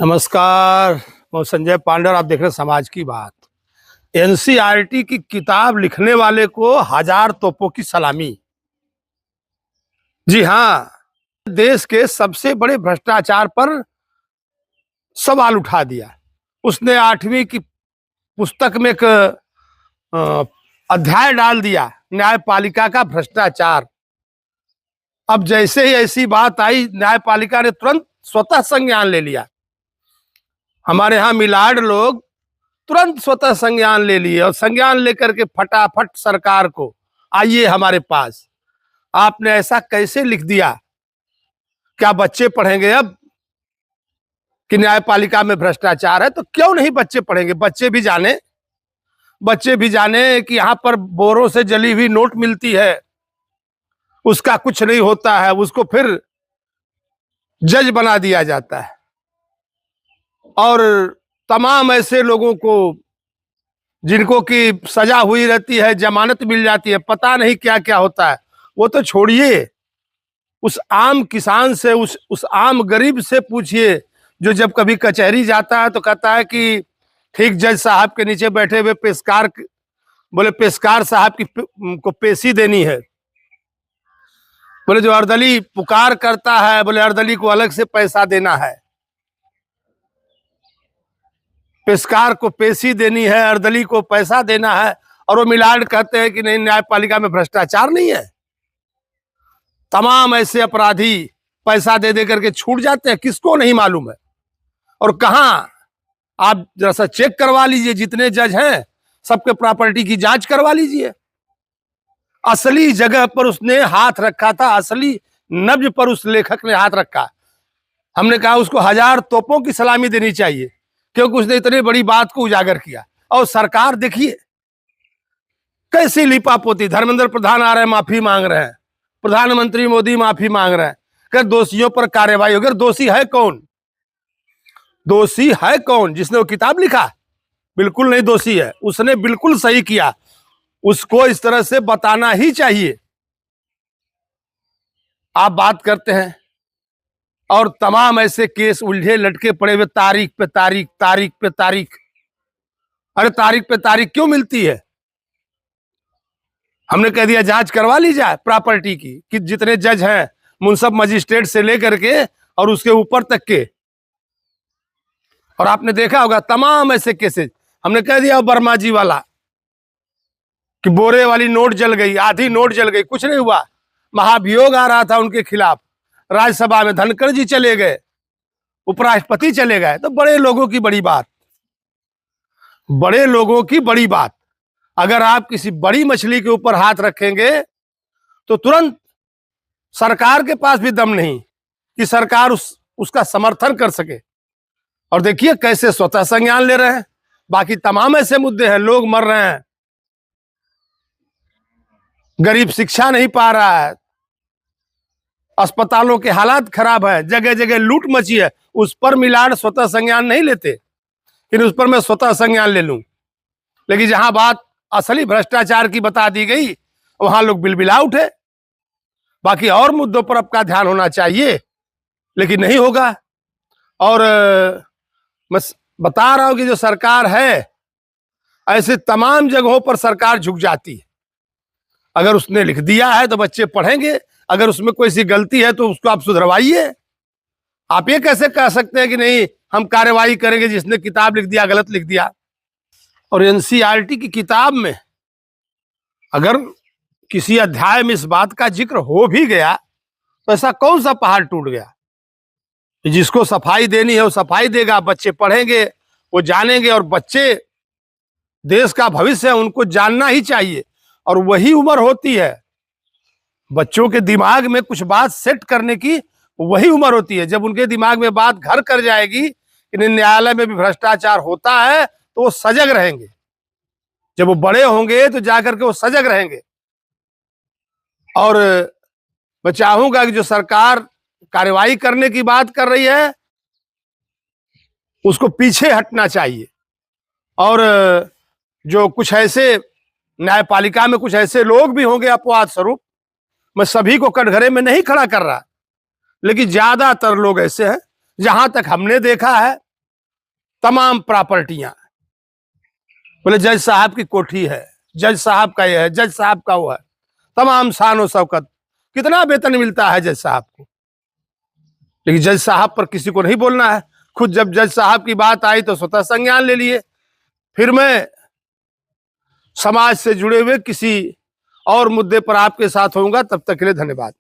नमस्कार। मैं संजय पांडे और आप देख रहे हैं समाज की बात। एनसीईआरटी की किताब लिखने वाले को हजार तोपों की सलामी। जी हाँ, देश के सबसे बड़े भ्रष्टाचार पर सवाल उठा दिया। उसने 8वीं की पुस्तक में एक अध्याय डाल दिया, न्यायपालिका का भ्रष्टाचार। अब जैसे ही ऐसी बात आई, न्यायपालिका ने तुरंत स्वतः संज्ञान ले लिया। हमारे यहाँ मिलाड लोग तुरंत स्वतः संज्ञान ले लिए और संज्ञान लेकर के फटाफट सरकार को, आइए हमारे पास, आपने ऐसा कैसे लिख दिया? क्या बच्चे पढ़ेंगे अब कि न्यायपालिका में भ्रष्टाचार है? तो क्यों नहीं बच्चे पढ़ेंगे? बच्चे भी जाने कि यहाँ पर बोरों से जली हुई नोट मिलती है, उसका कुछ नहीं होता है, उसको फिर जज बना दिया जाता है। और तमाम ऐसे लोगों को जिनको की सजा हुई रहती है, जमानत मिल जाती है, पता नहीं क्या क्या होता है। वो तो छोड़िए, उस आम किसान से, उस आम गरीब से पूछिए, जो जब कभी कचहरी जाता है तो कहता है कि ठीक जज साहब के नीचे बैठे हुए पेशकार, बोले पेशकार साहब की को पेशी देनी है। बोले जो अर्दली पुकार करता है, बोले अर्दली को अलग से पैसा देना है। पेशकार को पेशी देनी है, अर्दली को पैसा देना है। और वो मिलाड कहते हैं कि नहीं, न्यायपालिका में भ्रष्टाचार नहीं है। तमाम ऐसे अपराधी पैसा दे दे करके छूट जाते हैं, किसको नहीं मालूम है। और कहां, आप जरा सा चेक करवा लीजिए, जितने जज हैं सबके प्रॉपर्टी की जांच करवा लीजिए। असली जगह पर उसने हाथ रखा था, असली नब्ज पर उस लेखक ने हाथ रखा। हमने कहा उसको हजार तोपों की सलामी देनी चाहिए, क्योंकि उसने इतनी बड़ी बात को उजागर किया। और सरकार देखिए कैसी लिपापोती। धर्मेंद्र प्रधान आ रहे हैं, माफी मांग रहे हैं, प्रधानमंत्री मोदी माफी मांग रहे हैं, कि दोषियों पर कार्रवाई होगी। दोषी है कौन? दोषी है कौन? जिसने वो किताब लिखा? बिल्कुल नहीं दोषी है। उसने बिल्कुल सही किया, उसको इस तरह से बताना ही चाहिए। आप बात करते हैं और तमाम ऐसे केस उलझे लटके पड़े हुए, तारीख पे तारीख, तारीख पे तारीख। अरे तारीख पे तारीख क्यों मिलती है? हमने कह दिया जांच करवा ली जाए प्रॉपर्टी की, कि जितने जज हैं, मुंसब मजिस्ट्रेट से लेकर के और उसके ऊपर तक के। और आपने देखा होगा तमाम ऐसे केसेस। हमने कह दिया वर्मा जी वाला, कि बोरे वाली नोट जल गई, आधी नोट जल गई, कुछ नहीं हुआ। महाभियोग आ रहा था उनके खिलाफ, राज्यसभा में धनखड़ जी चले गए, उपराष्ट्रपति चले गए। तो बड़े लोगों की बड़ी बात, बड़े लोगों की बड़ी बात। अगर आप किसी बड़ी मछली के ऊपर हाथ रखेंगे तो तुरंत सरकार के पास भी दम नहीं कि सरकार उसका समर्थन कर सके। और देखिए कैसे स्वतः संज्ञान ले रहे हैं। बाकी तमाम ऐसे मुद्दे हैं, लोग मर रहे हैं, गरीब शिक्षा नहीं पा रहा है, अस्पतालों के हालात खराब है, जगह जगह लूट मची है। उस पर मिलाड स्वतः संज्ञान नहीं लेते, लेकिन उस पर मैं स्वतः संज्ञान ले लूं। लेकिन जहां बात असली भ्रष्टाचार की बता दी गई, वहां लोग बिलबिला उठे। बाकी और मुद्दों पर आपका ध्यान होना चाहिए, लेकिन नहीं होगा। और मैं बता रहा हूं कि जो सरकार है, ऐसे तमाम जगहों पर सरकार झुक जाती है। अगर उसने लिख दिया है तो बच्चे पढ़ेंगे, अगर उसमें कोई सी गलती है तो उसको आप सुधरवाइए। आप ये कैसे कह सकते हैं कि नहीं हम कार्रवाई करेंगे, जिसने किताब लिख दिया गलत लिख दिया। और एनसीईआरटी की किताब में अगर किसी अध्याय में इस बात का जिक्र हो भी गया तो ऐसा कौन सा पहाड़ टूट गया? जिसको सफाई देनी है वो सफाई देगा, बच्चे पढ़ेंगे, वो जानेंगे। और बच्चे देश का भविष्य है, उनको जानना ही चाहिए। और वही उम्र होती है बच्चों के दिमाग में कुछ बात सेट करने की, वही उम्र होती है जब उनके दिमाग में बात घर कर जाएगी कि न्यायालय में भी भ्रष्टाचार होता है, तो वो सजग रहेंगे। जब वो बड़े होंगे तो जाकर के वो सजग रहेंगे। और मैं चाहूंगा कि जो सरकार कार्रवाई करने की बात कर रही है, उसको पीछे हटना चाहिए। और जो कुछ ऐसे न्यायपालिका में कुछ ऐसे लोग भी होंगे अपवाद स्वरूप, मैं सभी को कटघरे में नहीं खड़ा कर रहा, लेकिन ज्यादातर लोग ऐसे हैं, जहां तक हमने देखा है तमाम प्रॉपर्टियां, बोले जज साहब की कोठी है, जज साहब का यह है, जज साहब का वो है, तमाम शान और शौकत। कितना वेतन मिलता है जज साहब को, लेकिन जज साहब पर किसी को नहीं बोलना है। खुद जब जज साहब की बात आई तो स्वतः संज्ञान ले लिए। फिर मैं समाज से जुड़े हुए किसी और मुद्दे पर आपके साथ होऊंगा। तब तक के लिए धन्यवाद।